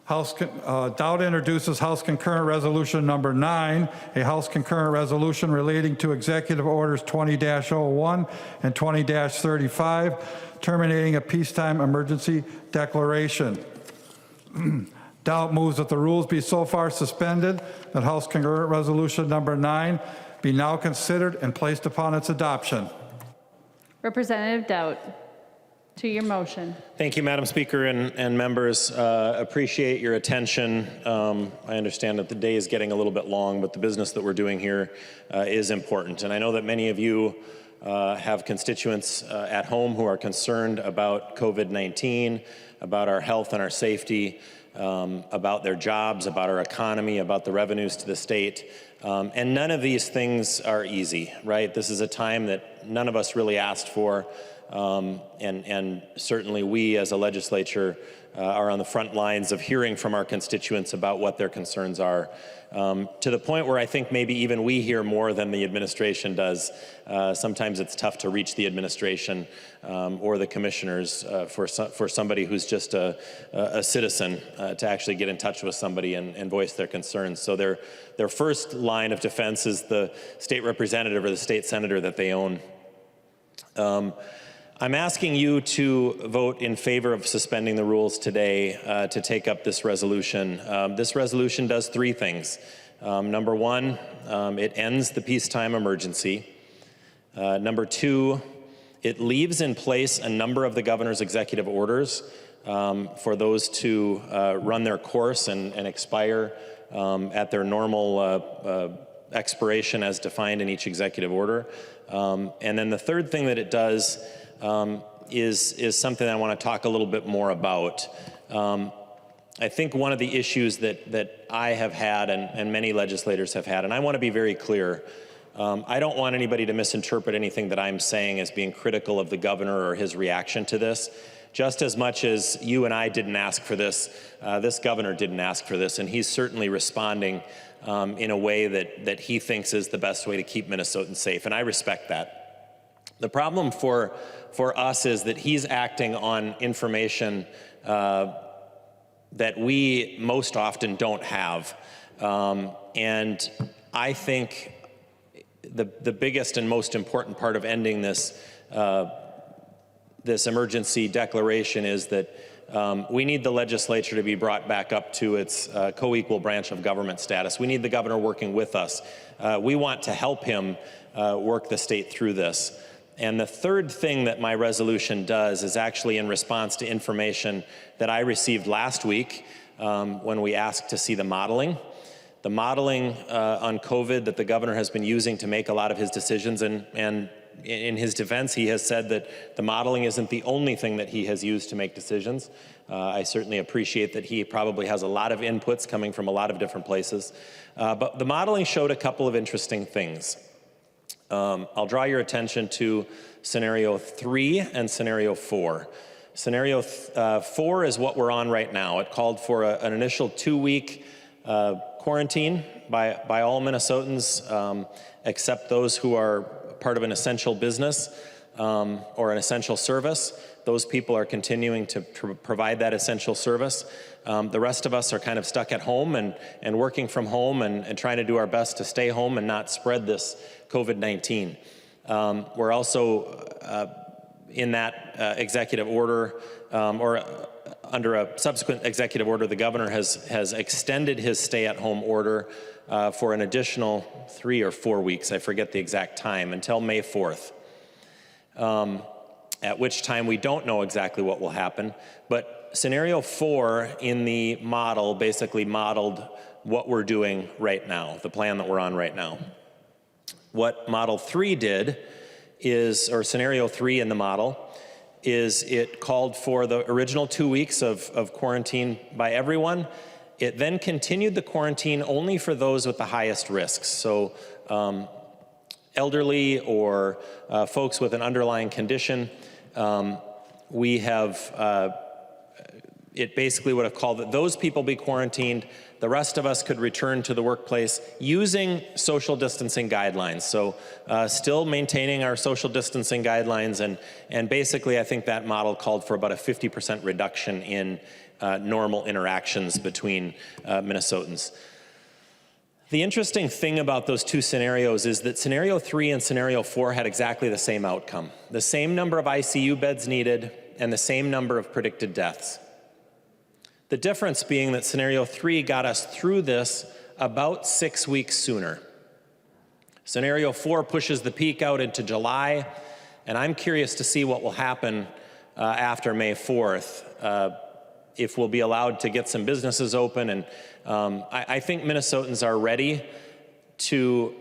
Dowd introduces House Concurrent Resolution number 9, a House Concurrent Resolution relating to Executive Orders 20-01 and 20-35, terminating a peacetime emergency declaration. Dowd moves that the rules be so far suspended that House Concurrent Resolution number 9 be now considered and placed upon its adoption. Representative Dowd, to your motion. Thank you, Madam Speaker and members. Appreciate your attention. I understand that the day is getting a little bit long, but the business that we're doing here is important. And I know that many of you have constituents at home who are concerned about COVID-19, about our health and our safety, about their jobs, about our economy, about the revenues to the state. And none of these things are easy, right? This is a time that none of us really asked for. And certainly we as a legislature are on the front lines of hearing from our constituents about what their concerns are, to the point where I think maybe even we hear more than the administration does. Sometimes it's tough to reach the administration or the commissioners for somebody who's just a citizen to actually get in touch with somebody and voice their concerns. So their first line of defense is the state representative or the state senator that they own. I'm asking you to vote in favor of suspending the rules today to take up this resolution. This resolution does three things. Number one, it ends the peacetime emergency. Number two, it leaves in place a number of the governor's executive orders for those to run their course and expire at their normal expiration as defined in each executive order. And then the third thing that it does is something I want to talk a little bit more about. I think one of the issues that I have had and many legislators have had, and I want to be very clear, I don't want anybody to misinterpret anything that I'm saying as being critical of the governor or his reaction to this. Just as much as you and I didn't ask for this, this governor didn't ask for this, and he's certainly responding in a way that he thinks is the best way to keep Minnesotans safe, and I respect that. The problem for us is that he's acting on information that we most often don't have. And I think the biggest and most important part of ending this, this emergency declaration is that we need the legislature to be brought back up to its co-equal branch of government status. We need the governor working with us. We want to help him work the state through this. And the third thing that my resolution does is actually in response to information that I received last week when we asked to see the modeling. The modeling on COVID that the governor has been using to make a lot of his decisions, and in his defense, he has said that the modeling isn't the only thing that he has used to make decisions. I certainly appreciate that he probably has a lot of inputs coming from a lot of different places. But the modeling showed a couple of interesting things. I'll draw your attention to scenario 3 and scenario 4. Scenario 4 is what we're on right now. It called for an initial 2-week quarantine by all Minnesotans, except those who are part of an essential business or an essential service. Those people are continuing to provide that essential service. The rest of us are kind of stuck at home and working from home and trying to do our best to stay home and not spread this COVID-19. We're also in that executive order, or under a subsequent executive order, the governor has extended his stay-at-home order for an additional 3 or 4 weeks, I forget the exact time, until May 4th. At which time we don't know exactly what will happen. But scenario 4 in the model basically modeled what we're doing right now, the plan that we're on right now. What model 3 did is, or scenario 3 in the model, is it called for the original 2 weeks of quarantine by everyone. It then continued the quarantine only for those with the highest risks. So elderly or folks with an underlying condition. We have, it basically would have called that those people be quarantined. The rest of us could return to the workplace using social distancing guidelines. So still maintaining our social distancing guidelines, and basically I think that model called for about a 50% reduction normal interactions between Minnesotans. The interesting thing about those two scenarios is that scenario 3 and scenario 4 had exactly the same outcome. The same number of ICU beds needed and the same number of predicted deaths. The difference being that scenario 3 got us through this about 6 weeks sooner. Scenario 4 pushes the peak out into July, and I'm curious to see what will happen after May 4th. If we'll be allowed to get some businesses open. And I think Minnesotans are ready to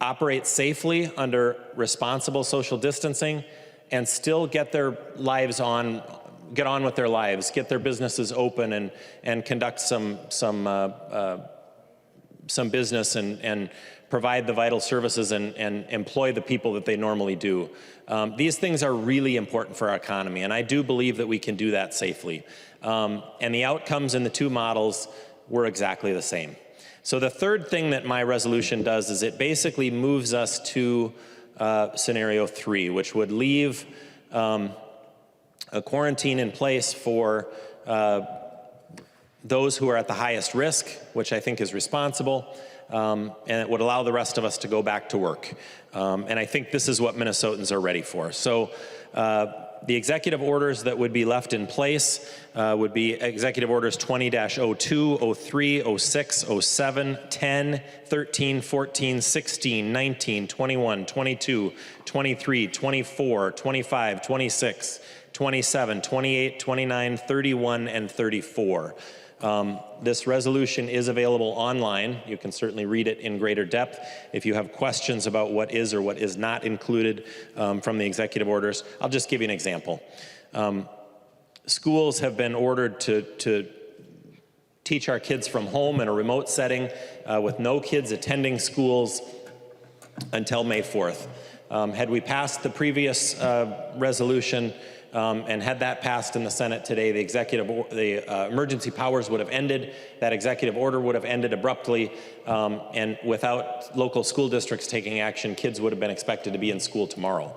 operate safely under responsible social distancing and still get their lives on, get on with their lives, get their businesses open and conduct some business and provide the vital services and employ the people that they normally do. These things are really important for our economy, and I do believe that we can do that safely. And the outcomes in the two models were exactly the same. So the third thing that my resolution does is it basically moves us to scenario 3, which would leave a quarantine in place for those who are at the highest risk, which I think is responsible, and it would allow the rest of us to go back to work. And I think this is what Minnesotans are ready for. So the executive orders that would be left in place would be Executive Orders 20-02, 03, 06, 07, 10, 13, 14, 16, 19, 21, 22, 23, 24, 25, 26, 27, 28, 29, 31, and 34. This resolution is available online. You can certainly read it in greater depth. If you have questions about what is or what is not included from the executive orders, I'll just give you an example. Schools have been ordered to teach our kids from home in a remote setting with no kids attending schools until May 4th. Had we passed the previous resolution, and had that passed in the Senate today, the emergency powers would have ended. That executive order would have ended abruptly, and without local school districts taking action, kids would have been expected to be in school tomorrow.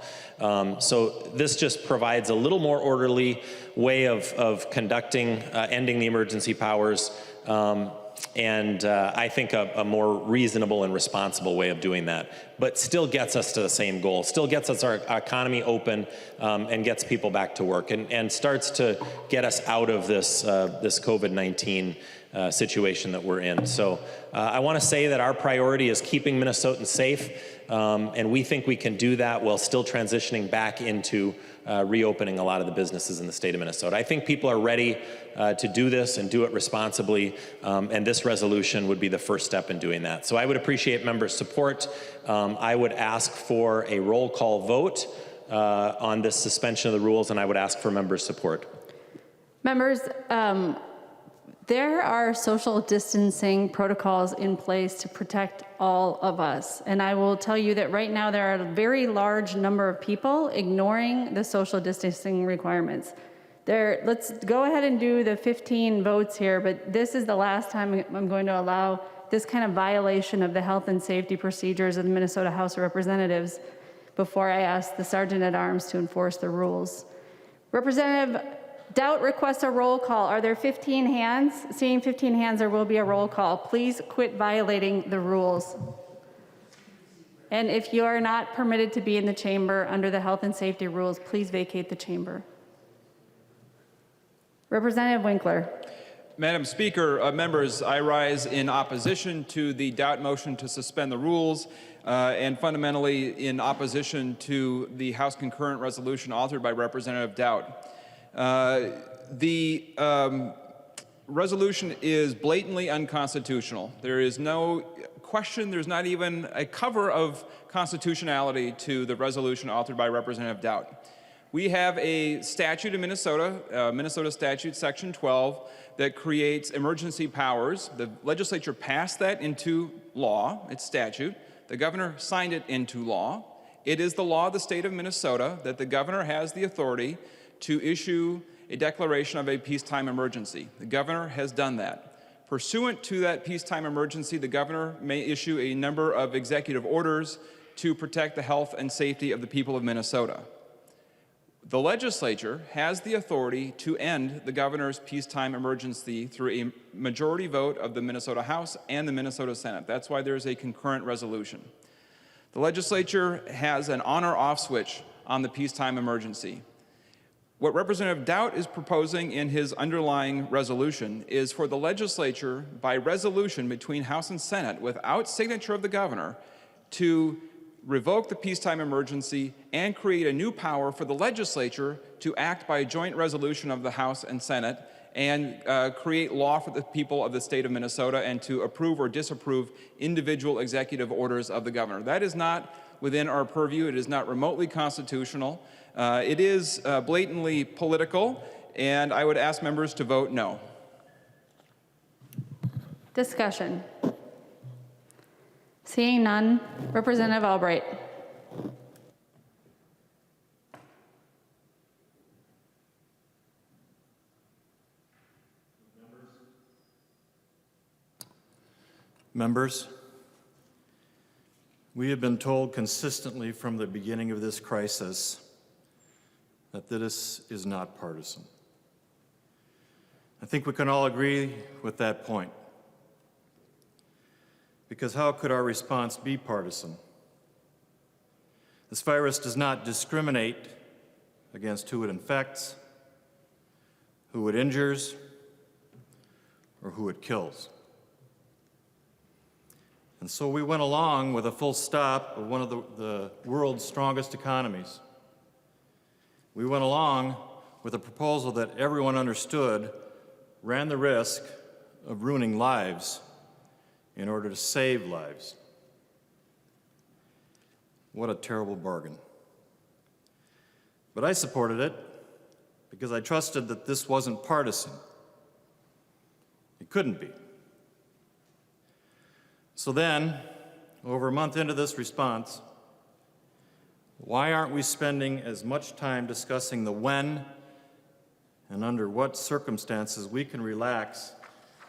So this just provides a little more orderly way of conducting, ending the emergency powers, and I think a more reasonable and responsible way of doing that, but still gets us to the same goal, still gets us our economy open, and gets people back to work, and starts to get us out of this COVID-19 situation that we're in. So I want to say that our priority is keeping Minnesotans safe, and we think we can do that while still transitioning back into reopening a lot of the businesses in the state of Minnesota. I think people are ready to do this and do it responsibly, and this resolution would be the first step in doing that. So I would appreciate members' support. I would ask for a roll call vote on this suspension of the rules, and I would ask for members' support. Members, there are social distancing protocols in place to protect all of us. And I will tell you that right now there are a very large number of people ignoring the social distancing requirements. Let's go ahead and do the 15 votes here, but this is the last time I'm going to allow this kind of violation of the health and safety procedures of the Minnesota House of Representatives before I ask the Sergeant at Arms to enforce the rules. Representative Doubt requests a roll call. Are there 15 hands? Seeing 15 hands, there will be a roll call. Please quit violating the rules. And if you are not permitted to be in the chamber under the health and safety rules, please vacate the chamber. Representative Winkler. Madam Speaker, members, I rise in opposition to the Doubt motion to suspend the rules and fundamentally in opposition to the House concurrent resolution authored by Representative Doubt. The resolution is blatantly unconstitutional. There is no question, there's not even a cover of constitutionality to the resolution authored by Representative Doubt. We have a statute in Minnesota, Minnesota Statute Section 12, that creates emergency powers. The legislature passed that into law, it's statute. The governor signed it into law. It is the law of the state of Minnesota that the governor has the authority to issue a declaration of a peacetime emergency. The governor has done that. Pursuant to that peacetime emergency, the governor may issue a number of executive orders to protect the health and safety of the people of Minnesota. The legislature has the authority to end the governor's peacetime emergency through a majority vote of the Minnesota House and the Minnesota Senate. That's why there's a concurrent resolution. The legislature has an on or off switch on the peacetime emergency. What Representative Doubt is proposing in his underlying resolution is for the legislature, by resolution between House and Senate, without signature of the governor, to revoke the peacetime emergency and create a new power for the legislature to act by a joint resolution of the House and Senate and create law for the people of the state of Minnesota and to approve or disapprove individual executive orders of the governor. That is not within our purview. It is not remotely constitutional. It is blatantly political, and I would ask members to vote no. Discussion. Seeing none, Representative Albright. Members, we have been told consistently from the beginning of this crisis that this is not partisan. I think we can all agree with that point. Because how could our response be partisan? This virus does not discriminate against who it infects, who it injures, or who it kills. And so we went along with a full stop of one of the world's strongest economies. We went along with a proposal that everyone understood ran the risk of ruining lives in order to save lives. What a terrible bargain. But I supported it because I trusted that this wasn't partisan. It couldn't be. So then, over a month into this response, why aren't we spending as much time discussing the when and under what circumstances we can relax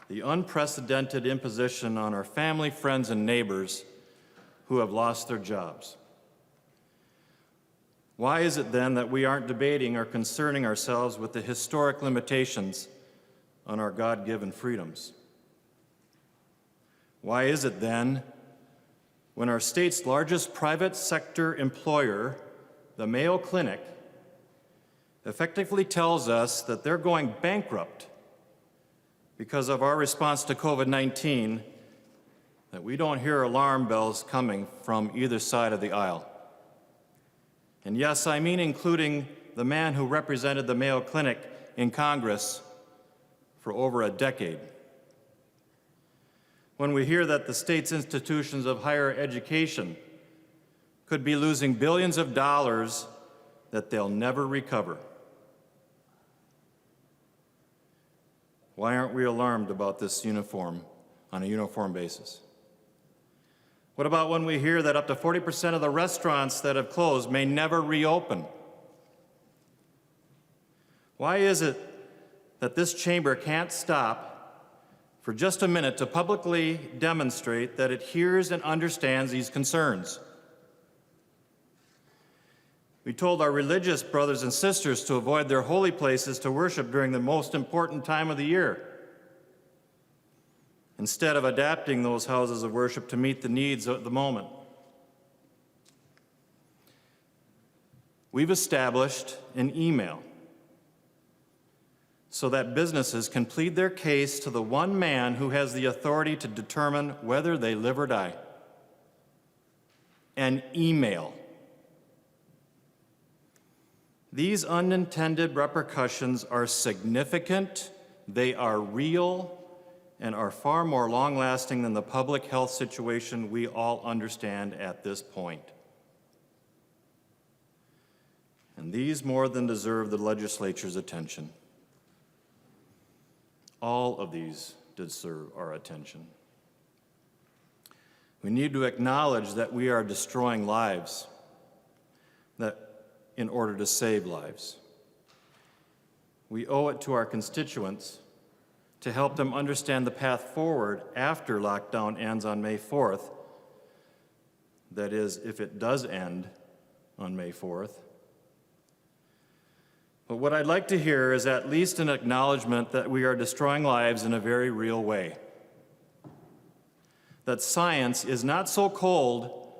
the unprecedented imposition on our family, friends, and neighbors who have lost their jobs? Why is it then that we aren't debating or concerning ourselves with the historic limitations on our God-given freedoms? Why is it then, when our state's largest private sector employer, the Mayo Clinic, effectively tells us that they're going bankrupt because of our response to COVID-19, that we don't hear alarm bells coming from either side of the aisle? And yes, I mean including the man who represented the Mayo Clinic in Congress for over a decade. When we hear that the state's institutions of higher education could be losing billions of dollars that they'll never recover. Why aren't we alarmed about this on a uniform basis? What about when we hear that up to 40% of the restaurants that have closed may never reopen? Why is it that this chamber can't stop for just a minute to publicly demonstrate that it hears and understands these concerns? We told our religious brothers and sisters to avoid their holy places to worship during the most important time of the year, instead of adapting those houses of worship to meet the needs of the moment. We've established an email so that businesses can plead their case to the one man who has the authority to determine whether they live or die. An email. These unintended repercussions are significant, they are real, and are far more long-lasting than the public health situation we all understand at this point. And these more than deserve the legislature's attention. All of these deserve our attention. We need to acknowledge that we are destroying lives, that in order to save lives. We owe it to our constituents to help them understand the path forward after lockdown ends on May 4th. That is, if it does end on May 4th. But what I'd like to hear is at least an acknowledgement that we are destroying lives in a very real way. That science is not so cold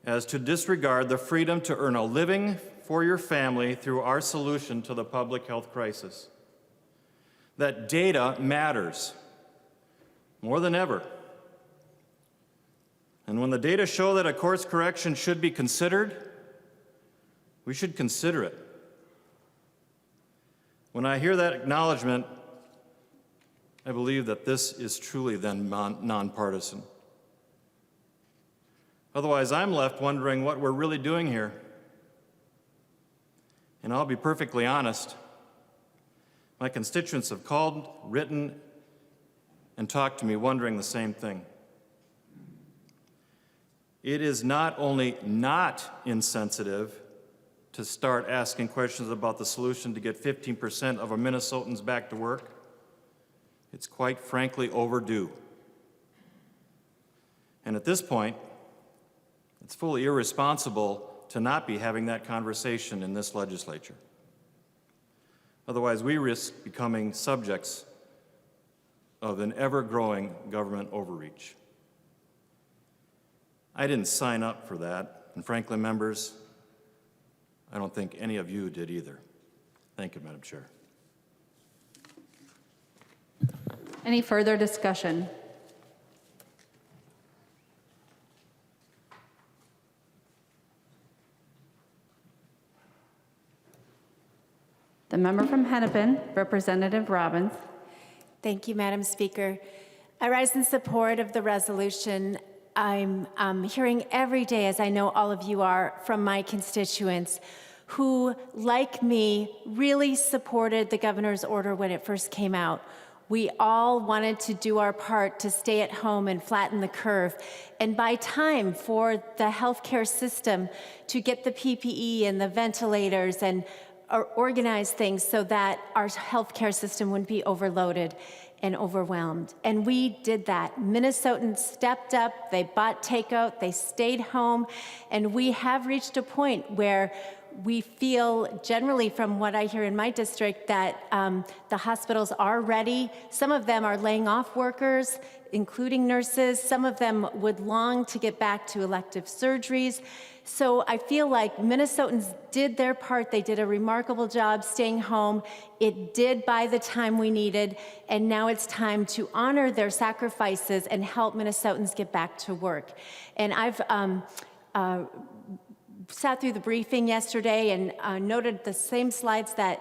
as to disregard the freedom to earn a living for your family through our solution to the public health crisis. That data matters more than ever. And when the data show that a course correction should be considered, we should consider it. When I hear that acknowledgement, I believe that this is truly then nonpartisan. Otherwise, I'm left wondering what we're really doing here. And I'll be perfectly honest, my constituents have called, written, and talked to me wondering the same thing. It is not only not insensitive to start asking questions about the solution to get 15% of our Minnesotans back to work, it's quite frankly overdue. And at this point, it's fully irresponsible to not be having that conversation in this legislature. Otherwise, we risk becoming subjects of an ever-growing government overreach. I didn't sign up for that, and frankly, members, I don't think any of you did either. Thank you, Madam Chair. Any further discussion? The member from Hennepin, Representative Robbins. Thank you, Madam Speaker. I rise in support of the resolution. I'm hearing every day, as I know all of you are, from my constituents who, like me, really supported the governor's order when it first came out. We all wanted to do our part to stay at home and flatten the curve and buy time for the healthcare system to get the PPE and the ventilators and organize things so that our healthcare system wouldn't be overloaded and overwhelmed. And we did that. Minnesotans stepped up, they bought takeout, they stayed home, and we have reached a point where we feel, generally from what I hear in my district, that the hospitals are ready. Some of them are laying off workers, including nurses. Some of them would long to get back to elective surgeries. So I feel like Minnesotans did their part. They did a remarkable job staying home. It did buy the time we needed, and now it's time to honor their sacrifices and help Minnesotans get back to work. And I've sat through the briefing yesterday and noted the same slides that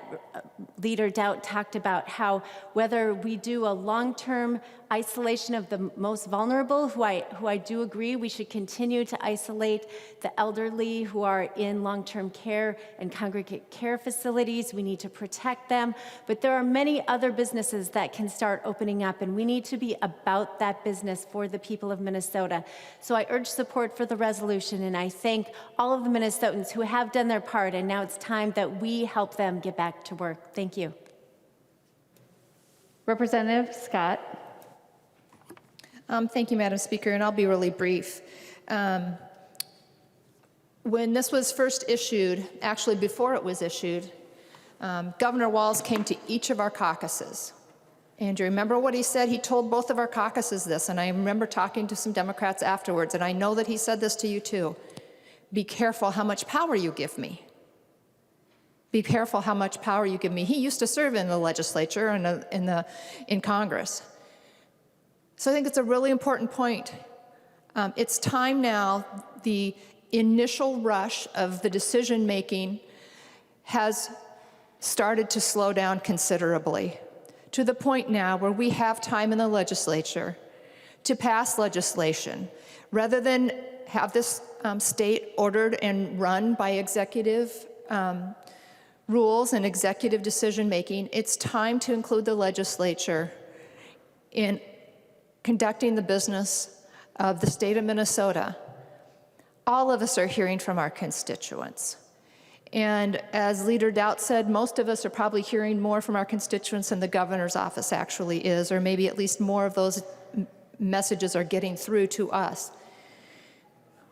Leader Doubt talked about, how whether we do a long-term isolation of the most vulnerable, who I do agree we should continue to isolate the elderly who are in long-term care and congregate care facilities. We need to protect them. But there are many other businesses that can start opening up, and we need to be about that business for the people of Minnesota. So I urge support for the resolution, and I thank all of the Minnesotans who have done their part, and now it's time that we help them get back to work. Thank you. Representative Scott. Thank you, Madam Speaker, and I'll be really brief. When this was first issued, actually before it was issued, Governor Walz came to each of our caucuses. And do you remember what he said? He told both of our caucuses this, and I remember talking to some Democrats afterwards, and I know that he said this to you too. Be careful how much power you give me. Be careful how much power you give me. He used to serve in the legislature and in Congress. So I think it's a really important point. It's time now. The initial rush of the decision-making has started to slow down considerably, to the point now where we have time in the legislature to pass legislation. Rather than have this state ordered and run by executive rules and executive decision-making, it's time to include the legislature in conducting the business of the state of Minnesota. All of us are hearing from our constituents. And as Leader Doubt said, most of us are probably hearing more from our constituents than the governor's office actually is, or maybe at least more of those messages are getting through to us.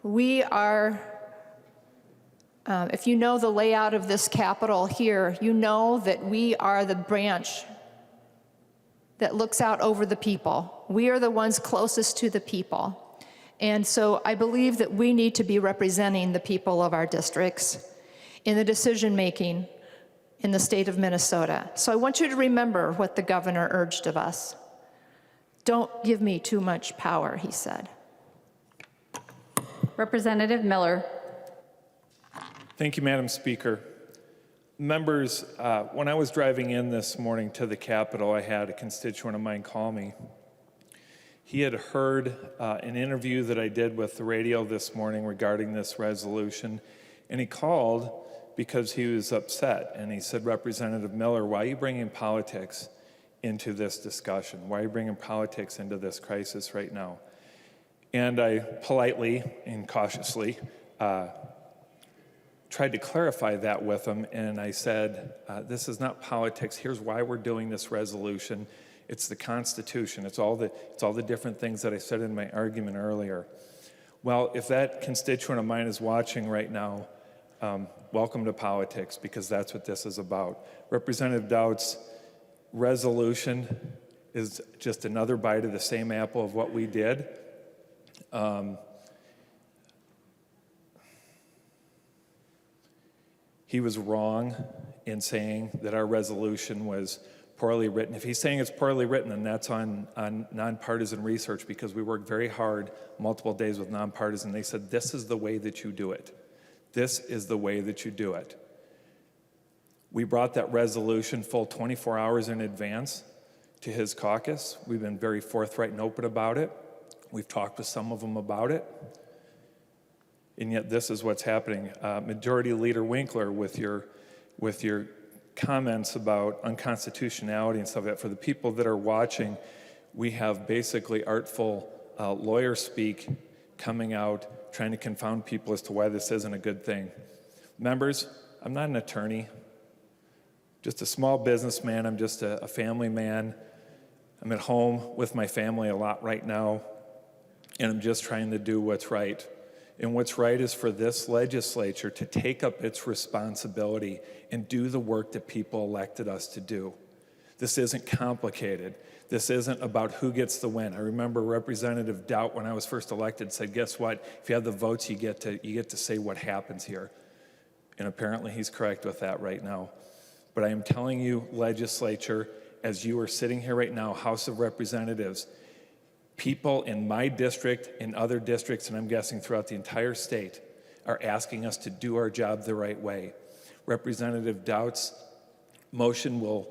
We are If you know the layout of this Capitol here, you know that we are the branch that looks out over the people. We are the ones closest to the people. And so I believe that we need to be representing the people of our districts in the decision-making in the state of Minnesota. So I want you to remember what the governor urged of us. Don't give me too much power, he said. Representative Miller. Thank you, Madam Speaker. Members, when I was driving in this morning to the Capitol, I had a constituent of mine call me. He had heard an interview that I did with the radio this morning regarding this resolution, and he called because he was upset, and he said, Representative Miller, why are you bringing politics into this discussion? Why are you bringing politics into this crisis right now? And I politely and cautiously tried to clarify that with him, and I said, this is not politics. Here's why we're doing this resolution. It's the Constitution. It's all the different things that I said in my argument earlier. Well, if that constituent of mine is watching right now, welcome to politics, because that's what this is about. Representative Dowd's resolution is just another bite of the same apple of what we did. He was wrong in saying that our resolution was poorly written. If he's saying it's poorly written, then that's on nonpartisan research, because we worked very hard multiple days with nonpartisan. They said, this is the way that you do it. This is the way that you do it. We brought that resolution full 24 hours in advance to his caucus. We've been very forthright and open about it. We've talked with some of them about it. And yet this is what's happening. Majority Leader Winkler, with your comments about unconstitutionality and stuff like that, for the people that are watching, we have basically artful lawyer speak coming out, trying to confound people as to why this isn't a good thing. Members, I'm not an attorney, just a small businessman. I'm just a family man. I'm at home with my family a lot right now, and I'm just trying to do what's right. And what's right is for this legislature to take up its responsibility and do the work that people elected us to do. This isn't complicated. This isn't about who gets the win. I remember Representative Doubt, when I was first elected, said, guess what? If you have the votes, you get to say what happens here. And apparently he's correct with that right now. But I am telling you, legislature, as you are sitting here right now, House of Representatives, people in my district, in other districts, and I'm guessing throughout the entire state, are asking us to do our job the right way. Representative Doubt's motion will,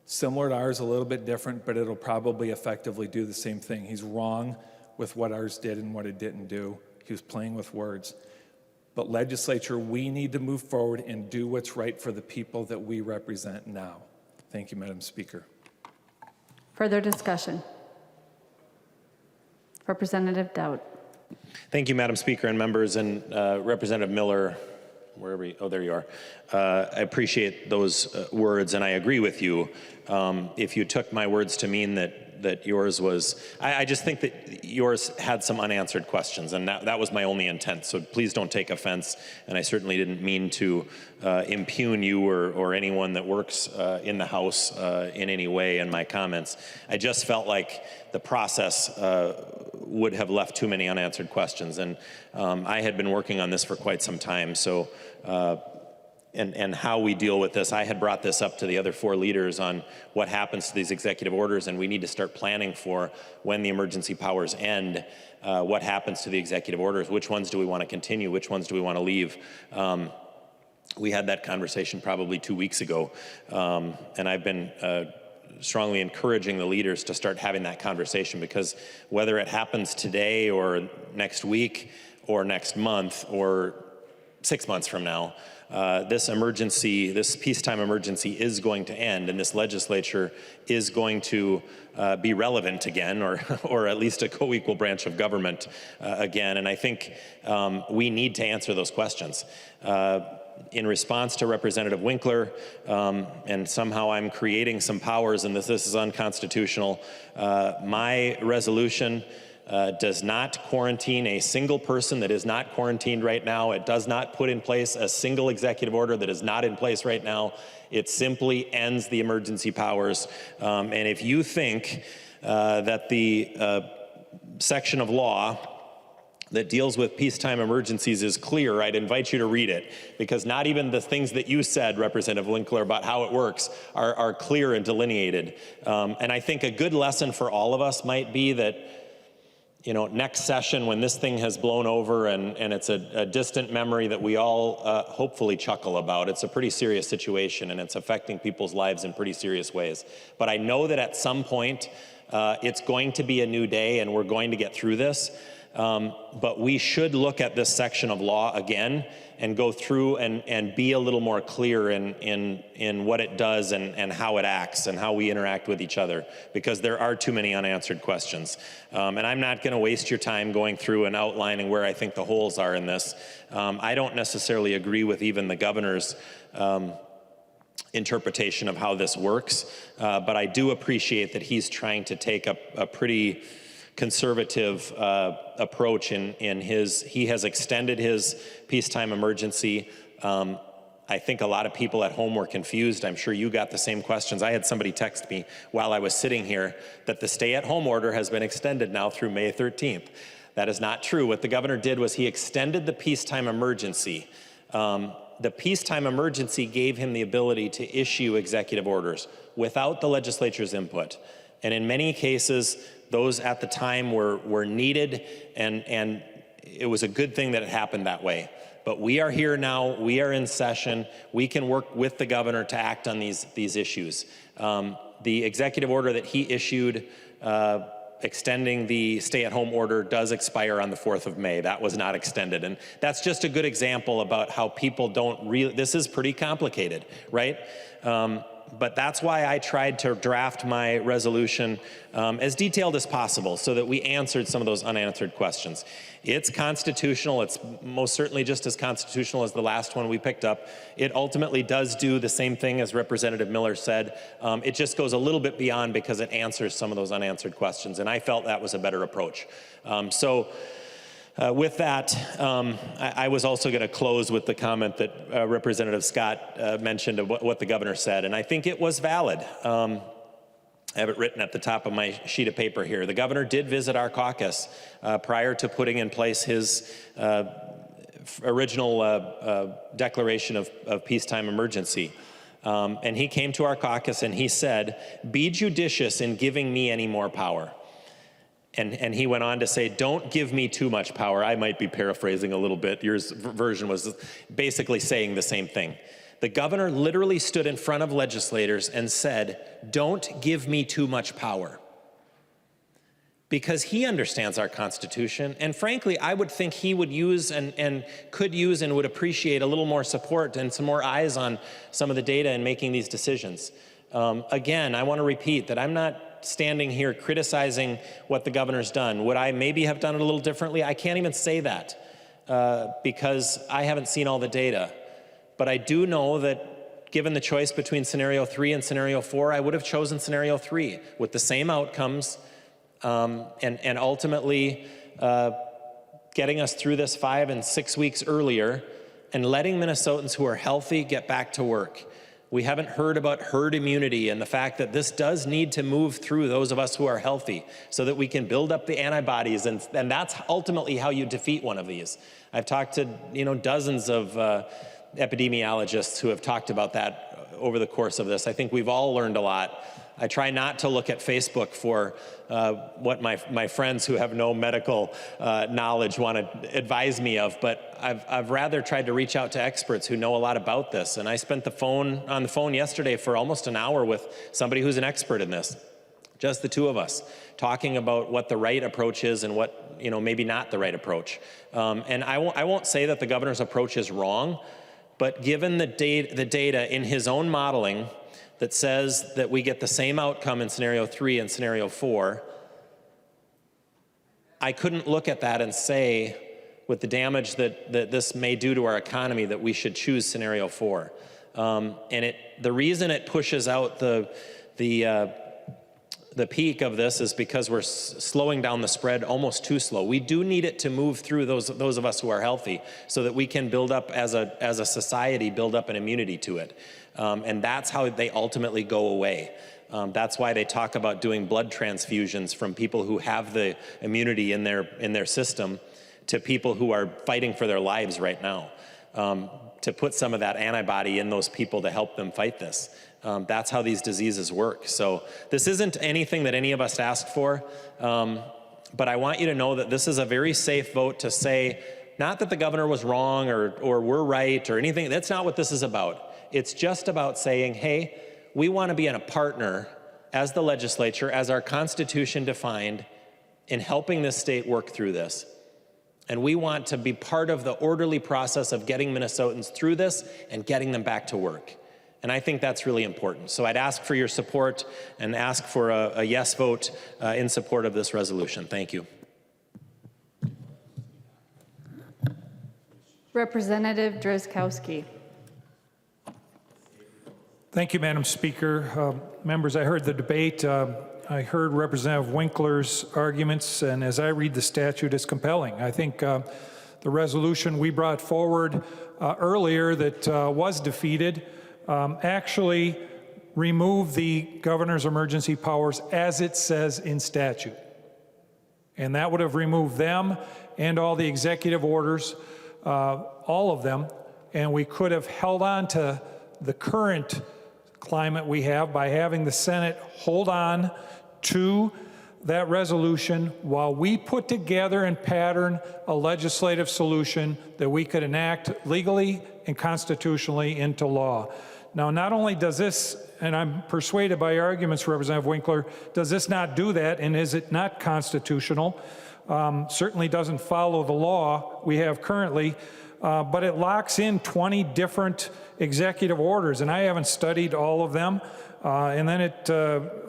similar to ours, a little bit different, but it'll probably effectively do the same thing. He's wrong with what ours did and what it didn't do. He was playing with words. But legislature, we need to move forward and do what's right for the people that we represent now. Thank you, Madam Speaker. Further discussion. Representative Dowd. Thank you, Madam Speaker and members, and Representative Miller, wherever you, oh, there you are. I appreciate those words, and I agree with you. If you took my words to mean that yours was, I just think that yours had some unanswered questions, and that was my only intent, so please don't take offense, and I certainly didn't mean to impugn you or anyone that works in the House in any way in my comments. I just felt like the process would have left too many unanswered questions, and I had been working on this for quite some time, so and how we deal with this. I had brought this up to the other four leaders on what happens to these executive orders, and we need to start planning for when the emergency powers end, what happens to the executive orders, which ones do we want to continue, which ones do we want to leave. We had that conversation probably 2 weeks ago, and I've been strongly encouraging the leaders to start having that conversation, because whether it happens today or next week or next month or 6 months from now, this emergency, this peacetime emergency is going to end, and this legislature is going to be relevant again, or at least a co-equal branch of government again. And I think we need to answer those questions. In response to Representative Winkler, and somehow I'm creating some powers and this is unconstitutional, my resolution does not quarantine a single person that is not quarantined right now. It does not put in place a single executive order that is not in place right now. It simply ends the emergency powers. And if you think that the section of law that deals with peacetime emergencies is clear, I'd invite you to read it, because not even the things that you said, Representative Winkler, about how it works are clear and delineated. And I think a good lesson for all of us might be that, you know, next session when this thing has blown over and it's a distant memory that we all hopefully chuckle about. It's a pretty serious situation and it's affecting people's lives in pretty serious ways. But I know that at some point it's going to be a new day and we're going to get through this. But we should look at this section of law again and go through and be a little more clear in what it does and how it acts and how we interact with each other, because there are too many unanswered questions. And I'm not going to waste your time going through and outlining where I think the holes are in this. I don't necessarily agree with even the governor's interpretation of how this works, but I do appreciate that he's trying to take a pretty conservative approach in his, he has extended his peacetime emergency. I think a lot of people at home were confused. I'm sure you got the same questions. I had somebody text me while I was sitting here that the stay-at-home order has been extended now through May 13th. That is not true. What the governor did was he extended the peacetime emergency. The peacetime emergency gave him the ability to issue executive orders without the legislature's input. And in many cases, those at the time were needed, and it was a good thing that it happened that way. But we are here now, we are in session, we can work with the governor to act on these issues. The executive order that he issued extending the stay-at-home order does expire on the 4th of May. That was not extended. And that's just a good example about how people don't really, this is pretty complicated, right? But that's why I tried to draft my resolution as detailed as possible so that we answered some of those unanswered questions. It's constitutional. It's most certainly just as constitutional as the last one we picked up. It ultimately does do the same thing as Representative Miller said. It just goes a little bit beyond because it answers some of those unanswered questions, and I felt that was a better approach. With that, I was also going to close with the comment that Representative Scott mentioned of what the governor said, and I think it was valid. I have it written at the top of my sheet of paper here. The governor did visit our caucus prior to putting in place his original declaration of peacetime emergency. And he came to our caucus and he said, "Be judicious in giving me any more power." And he went on to say, "Don't give me too much power." I might be paraphrasing a little bit. Your version was basically saying the same thing. The governor literally stood in front of legislators and said, "Don't give me too much power." Because he understands our Constitution, and frankly, I would think he would use and could use and would appreciate a little more support and some more eyes on some of the data in making these decisions. Again, I want to repeat that I'm not standing here criticizing what the governor's done. Would I maybe have done it a little differently? I can't even say that because I haven't seen all the data. But I do know that given the choice between scenario 3 and scenario 4, I would have chosen scenario 3 with the same outcomes and ultimately getting us through this 5 and 6 weeks earlier and letting Minnesotans who are healthy get back to work. We haven't heard about herd immunity and the fact that this does need to move through those of us who are healthy so that we can build up the antibodies, and that's ultimately how you defeat one of these. I've talked to dozens of epidemiologists who have talked about that over the course of this. I think we've all learned a lot. I try not to look at Facebook for what my friends who have no medical knowledge want to advise me of, but I've rather tried to reach out to experts who know a lot about this. And I spent on the phone yesterday for almost an hour with somebody who's an expert in this, just the two of us, talking about what the right approach is and what maybe not the right approach. And I won't say that the governor's approach is wrong, but given the data in his own modeling that says that we get the same outcome in scenario 3 and scenario 4, I couldn't look at that and say, with the damage that this may do to our economy, that we should choose scenario 4. And the reason it pushes out the the peak of this is because we're slowing down the spread almost too slow. We do need it to move through those of us who are healthy so that we can build up as a society, build up an immunity to it. And that's how they ultimately go away. That's why they talk about doing blood transfusions from people who have the immunity in their system to people who are fighting for their lives right now, to put some of that antibody in those people to help them fight this. That's how these diseases work. So this isn't anything that any of us asked for, but I want you to know that this is a very safe vote to say, not that the governor was wrong or we're right or anything. That's not what this is about. It's just about saying, hey, we want to be a partner as the legislature, as our Constitution defined, in helping this state work through this. And we want to be part of the orderly process of getting Minnesotans through this and getting them back to work. And I think that's really important. So I'd ask for your support and ask for a yes vote in support of this resolution. Thank you. Representative Drazkowski. Thank you, Madam Speaker. Members, I heard the debate. I heard Representative Winkler's arguments, and as I read the statute, it's compelling. I think the resolution we brought forward earlier that was defeated actually removed the governor's emergency powers as it says in statute. And that would have removed them and all the executive orders, all of them, and we could have held on to the current climate we have by having the Senate hold on to that resolution while we put together and pattern a legislative solution that we could enact legally and constitutionally into law. Now, not only does this, and I'm persuaded by your arguments, Representative Winkler, does this not do that, and is it not constitutional? Certainly doesn't follow the law we have currently, but it locks in 20 different executive orders, and I haven't studied all of them. And then it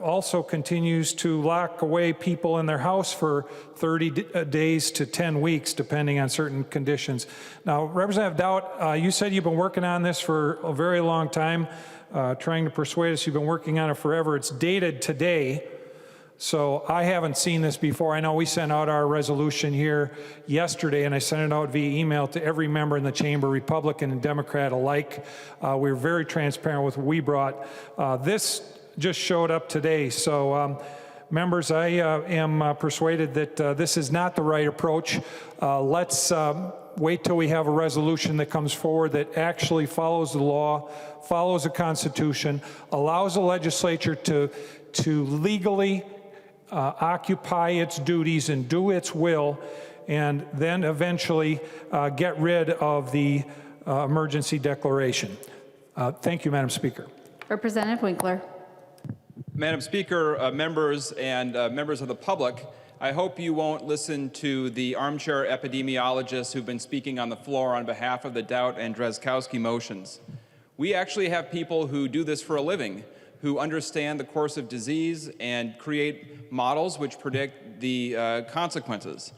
also continues to lock away people in their house for 30 days to 10 weeks, depending on certain conditions. Now, Representative Dowd, you said you've been working on this for a very long time, trying to persuade us you've been working on it forever. It's dated today, so I haven't seen this before. I know we sent out our resolution here yesterday, and I sent it out via email to every member in the chamber, Republican and Democrat alike. We were very transparent with what we brought. This just showed up today, so members, I am persuaded that this is not the right approach. Let's wait till we have a resolution that comes forward that actually follows the law, follows the Constitution, allows the legislature to legally occupy its duties and do its will, and then eventually get rid of the emergency declaration. Thank you, Madam Speaker. Representative Winkler. Madam Speaker, members and members of the public, I hope you won't listen to the armchair epidemiologists who've been speaking on the floor on behalf of the Dowd and Drazkowski motions. We actually have people who do this for a living, who understand the course of disease and create models which predict the consequences.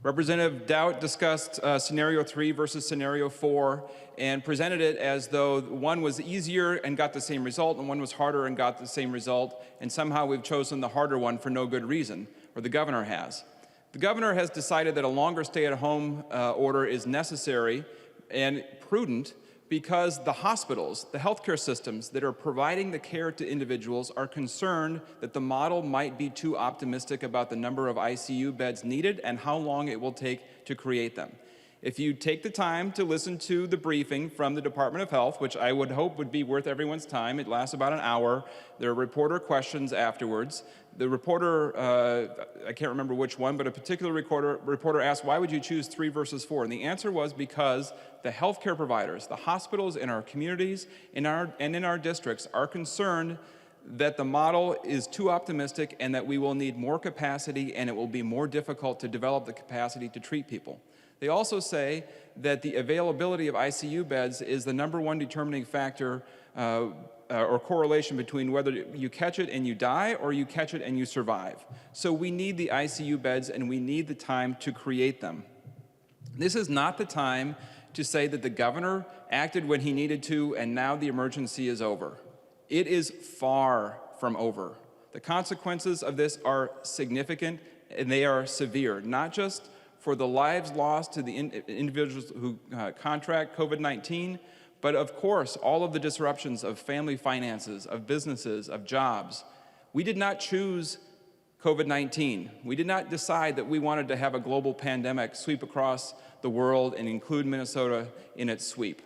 Representative Dowd discussed scenario 3 versus scenario 4 and presented it as though one was easier and got the same result and one was harder and got the same result, and somehow we've chosen the harder one for no good reason, or the governor has. The governor has decided that a longer stay-at-home order is necessary and prudent because the hospitals, the healthcare systems that are providing the care to individuals are concerned that the model might be too optimistic about the number of ICU beds needed and how long it will take to create them. If you take the time to listen to the briefing from the Department of Health, which I would hope would be worth everyone's time, it lasts about an hour. There are reporter questions afterwards. The reporter, I can't remember which one, but a particular reporter asked, why would you choose 3 versus 4? And the answer was because the healthcare providers, the hospitals in our communities and in our districts are concerned that the model is too optimistic and that we will need more capacity and it will be more difficult to develop the capacity to treat people. They also say that the availability of ICU beds is the #1 determining factor or correlation between whether you catch it and you die or you catch it and you survive. So we need the ICU beds and we need the time to create them. This is not the time to say that the governor acted when he needed to and now the emergency is over. It is far from over. The consequences of this are significant and they are severe, not just for the lives lost to the individuals who contract COVID-19, but of course, all of the disruptions of family finances, of businesses, of jobs. We did not choose COVID-19. We did not decide that we wanted to have a global pandemic sweep across the world and include Minnesota in its sweep.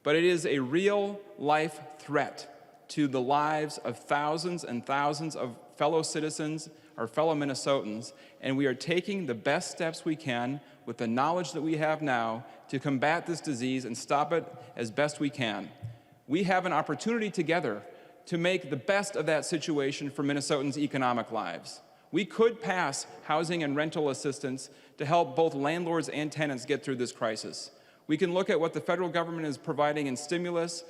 But it is a real life threat to the lives of thousands and thousands of fellow citizens, our fellow Minnesotans, and we are taking the best steps we can with the knowledge that we have now to combat this disease and stop it as best we can. We have an opportunity together to make the best of that situation for Minnesotans' economic lives. We could pass housing and rental assistance to help both landlords and tenants get through this crisis. We can look at what the federal government is providing in stimulus,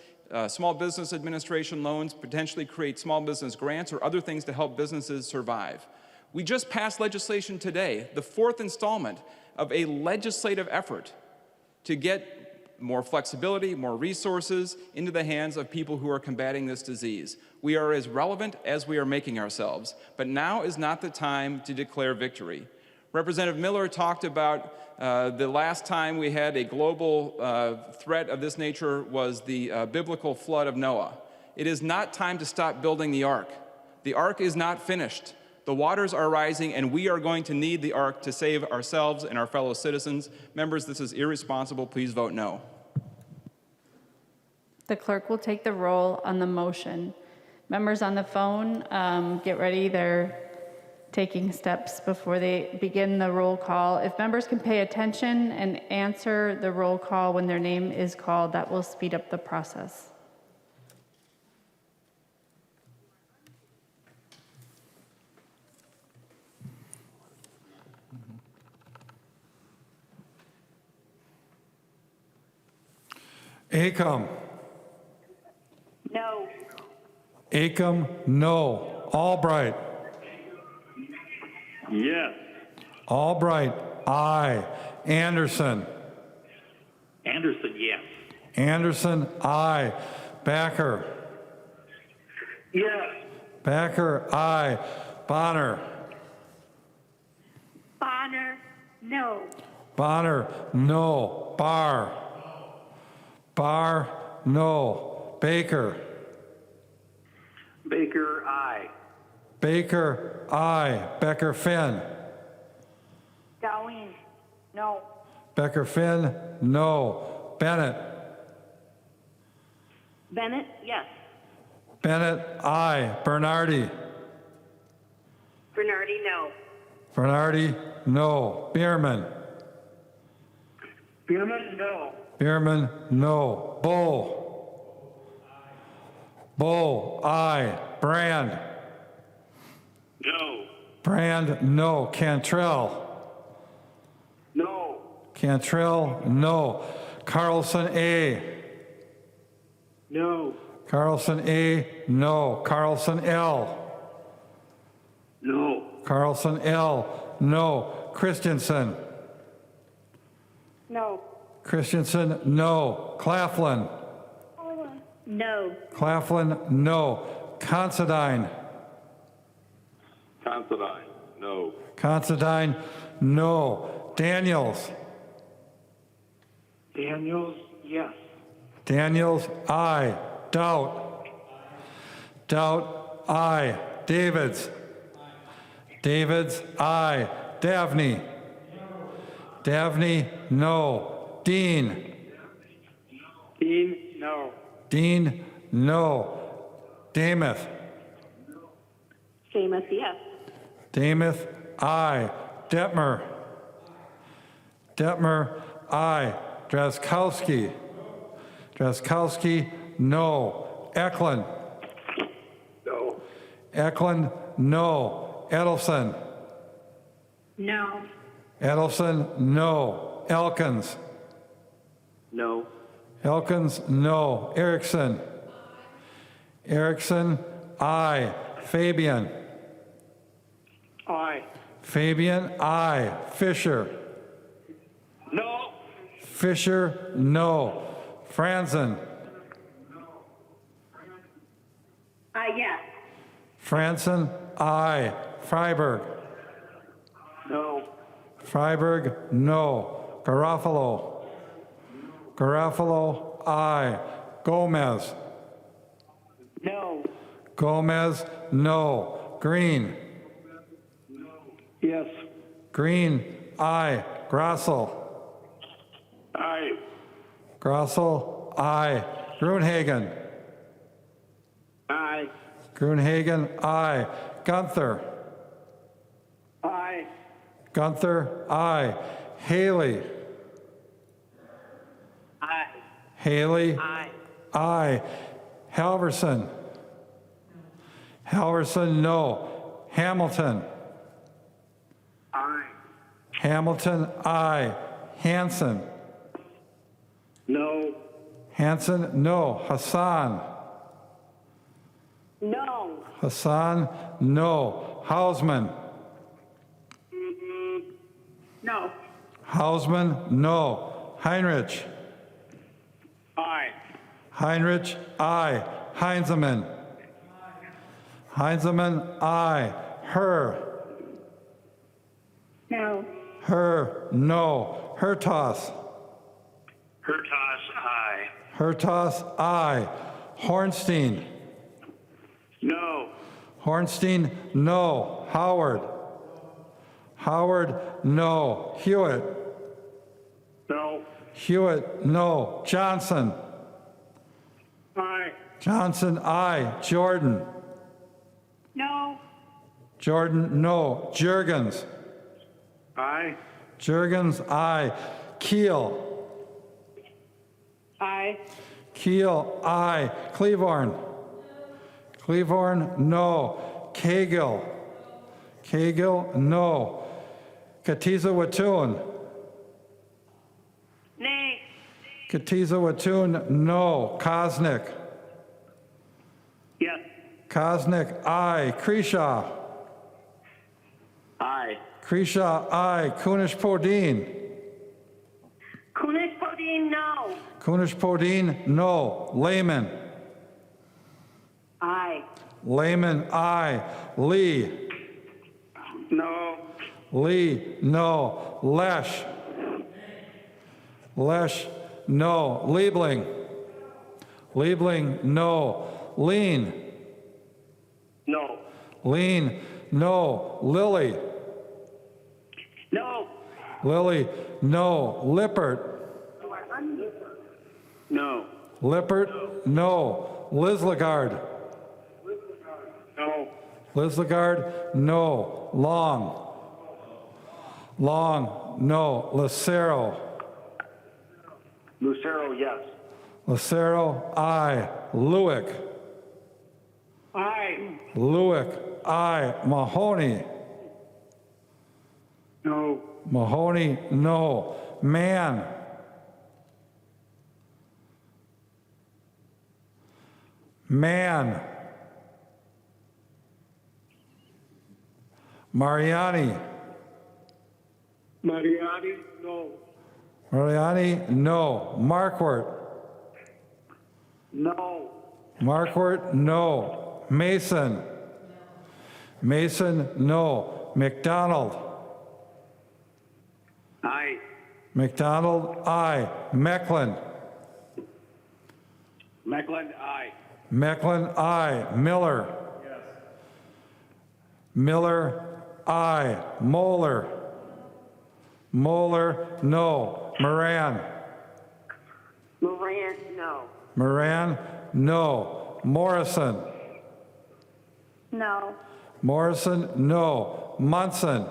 small business administration loans, potentially create small business grants or other things to help businesses survive. We just passed legislation today, the fourth installment of a legislative effort to get more flexibility, more resources into the hands of people who are combating this disease. We are as relevant as we are making ourselves, but now is not the time to declare victory. Representative Miller talked about the last time we had a global threat of this nature was the biblical flood of Noah. It is not time to stop building the ark. The ark is not finished. The waters are rising, and we are going to need the ark to save ourselves and our fellow citizens. Members, this is irresponsible. Please vote no. The clerk will take the roll on the motion. Members on the phone, get ready. They're taking steps before they begin the roll call. If members can pay attention and answer the roll call when their name is called, that will speed up the process. Acom. No. Acom, no. Albright. Yes. Albright, aye. Anderson. Anderson, yes. Anderson, aye. Backer. Yes. Backer, aye. Bonner. Bonner, no. Bonner, no. Barr. Barr, no. Baker. Baker, aye. Baker, aye. Becker Finn. Dowling, no. Becker Finn, no. Bennett. Bennett, yes. Bennett, aye. Bernardi. Bernardi, no. Bernardi, no. Bierman. Bierman, no. Bierman, no. Bull. Bull, aye. Brand. No. Brand, no. Cantrell. No. Cantrell, no. Carlson, A. No. Carlson, A, no. Carlson, L. No. Carlson, L, no. Christensen. No. Christensen, no. Claflin. No. Claflin, no. Considine. Considine, no. Considine, no. Daniels. Daniels, yes. Daniels, aye. Doubt. Doubt, aye. Davids. Davids, aye. Davney. Davney, no. Dean. Dean, no. Dean, no. Damath. Seamus, yes. Damath, aye. Detmer. Detmer, aye. Drazkowski. Drazkowski, no. Eklund. No. Eklund, no. Edelson. No. Edelson, no. Elkins. No. Elkins, no. Erickson. Erickson, aye. Fabian. Aye. Fabian, aye. Fisher. No. Fisher, no. Franzen. Yes. Franzen, aye. Freiberg. No. Freiberg, no. Garofalo. Garofalo, aye. Gomez. No. Gomez, no. Green. Yes. Green, aye. Grossel. Aye. Grossel, aye. Grunhagen. Aye. Grunhagen, aye. Gunther. Aye. Gunther, aye. Haley. Aye. Haley, Aye. aye. Halverson. Halverson, no. Hamilton. Aye. Hamilton, aye. Hanson. No. Hanson, no. Hassan. No. Hassan, no. Hausman. No. Hausman, no. Heinrich. Aye. Heinrich, aye. Heinzemann. Heinzemann, aye. Herr. No. Herr, no. Hertas. Hertas, aye. Hertas, aye. Hornstein. No. Hornstein, no. Howard. Howard, no. Hewitt. No. Hewitt, no. Johnson. Aye. Johnson, aye. Jordan. No. Jordan, no. Jurgens. Aye. Jurgens, aye. Keel. Aye. Keel, aye. Cleavorn. Cleavorn, no. Cagill. Cagill, no. Katiza Watun. Nay. Katiza Watun, no. Kosnick. Yes. Kosnick, aye. Kreshaw. Aye. Kreshaw, aye. Kunish Podine. Kunis Podine, no. Kunish Podine, no. Lehman. Aye. Lehman, aye. Lee. No. Lee, no. Lesh. Lesh, no. Liebling. Liebling, no. Lean. No. Lean, no. Lilly. No. Lilly, no. Lippert. No. Lippert, no. Lislagard. No. Lislagard, no. Long. Long, no. Lucero. Lucero, yes. Lucero, aye. Lewick. Aye. Lewick, aye. Mahoney. No. Mahoney, no. Mann. Mann. Mariani. Mariani, no. Mariani, no. Marquardt. No. Marquardt, no. Mason. Mason, no. McDonald. Aye. McDonald, aye. Mecklin. Mecklen, aye. Mecklin, aye. Miller. Miller, aye. Moeller. Moeller, no. Moran. Moran, no. Moran, no. Morrison. No. Morrison, no. Munson.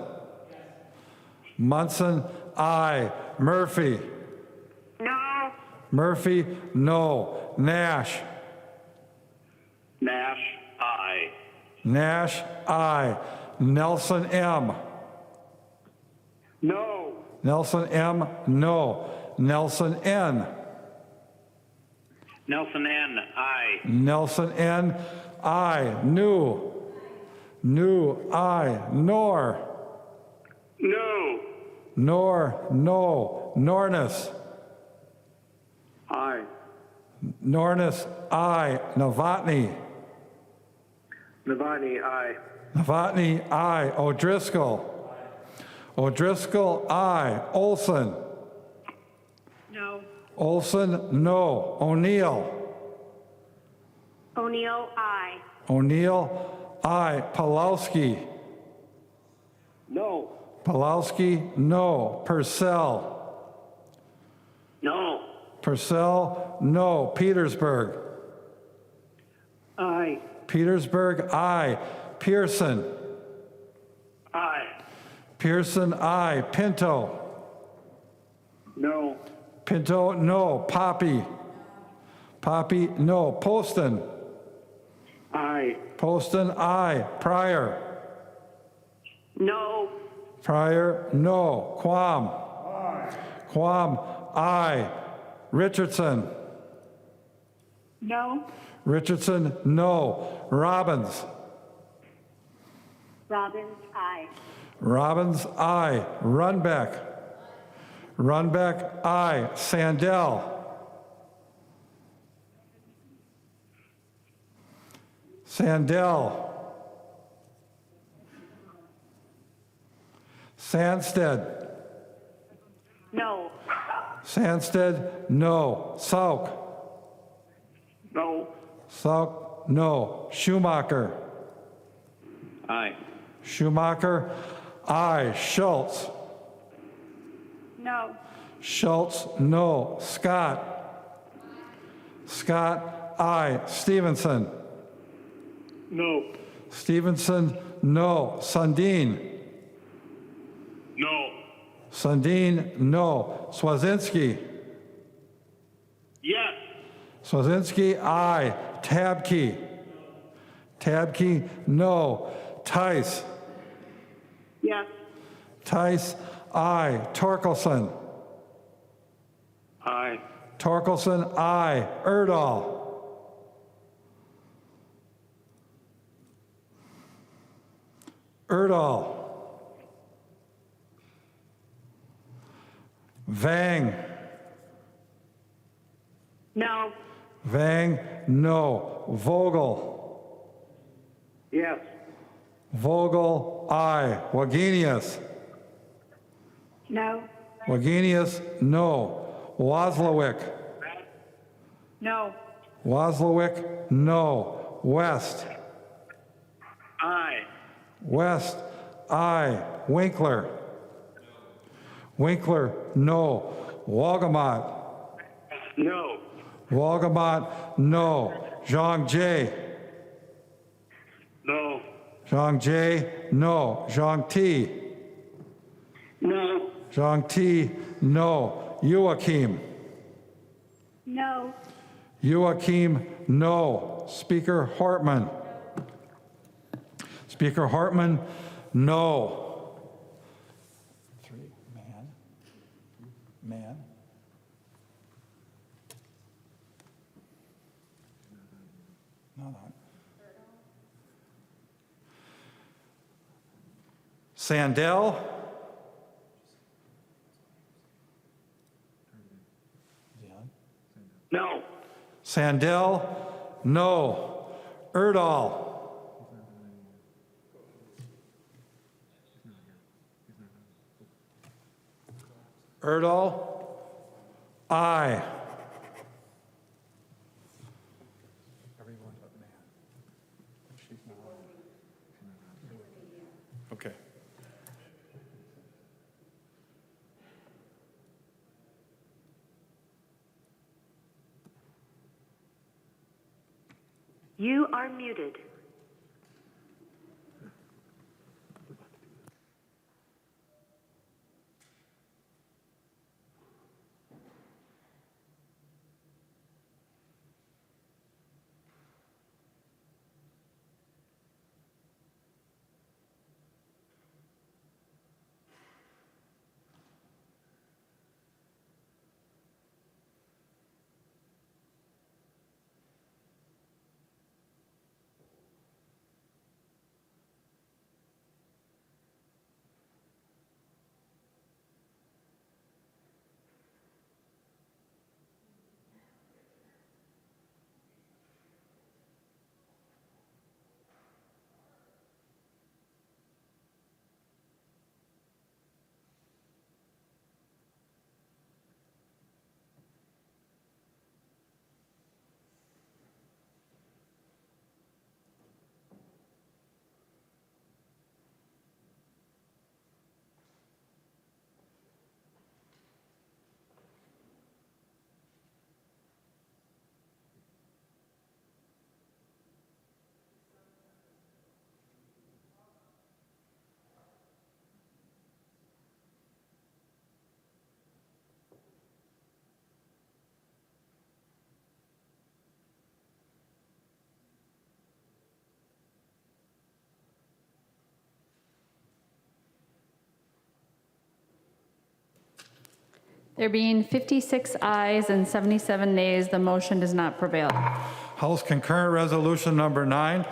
Munson, aye. Murphy. No. Murphy, no. Nash. Nash, aye. Nash, aye. Nelson M. No. Nelson M, no. Nelson N. Nelson N, aye. Nelson N, aye. New. New, aye. Nor. No. Nor, no. Nornis. Aye. Nornis, aye. Novotny. Novotny, aye. Novotny, aye. O'Driscoll. O'Driscoll, aye. Olson. No. Olson, no. O'Neill. O'Neill, aye. O'Neill, aye. Palowski. No. Palowski, no. Purcell. No. Purcell, no. Petersburg. Aye. Petersburg, aye. Pearson. Aye. Pearson, aye. Pinto. No. Pinto, no. Poppy. Poppy, no. Poston. Aye. Poston, aye. Pryor. No. Pryor, no. Quam. Quam, aye. Richardson. No. Richardson, no. Robbins. Robbins, aye. Robbins, aye. Runbeck. Runbeck, aye. Sandell. Sandell. Sandsted. No. Sandsted, no. Sauk. No. Sauk, no. Schumacher. Aye. Schumacher, aye. Schultz. No. Schultz, no. Scott. Scott, aye. Stevenson. No. Stevenson, no. Sundin. No. Sundin, no. Swazinski. Yes. Swazinski, aye. Tabke. Tabke, no. Tice. Yes. Tice, aye. Torkelson. Aye. Torkelson, aye. Erdahl. Erdahl. Vang. No. Vang, no. Vogel. Yes. Vogel, aye. Wagenius. No. Wagenius, no. Wozlowick. No. Wozlowick, no. West. Aye. West, aye. Winkler. Winkler, no. Walgamot. No. Walgamot, no. Zhang Jie. No. Zhang Jie, no. Zhang Ti. No. Zhang Ti, no. Joachim. No. Joachim, no. Speaker Hartman. Speaker Hartman, no. Three, man. No. Sandell. No. Sandell, no. Erdahl. Erdahl, aye. Okay. You are muted. There being 56 ayes and 77 nays, the motion does not prevail. House Concurrent Resolution Number 9,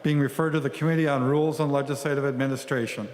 being referred to the Committee on Rules and Legislative Administration.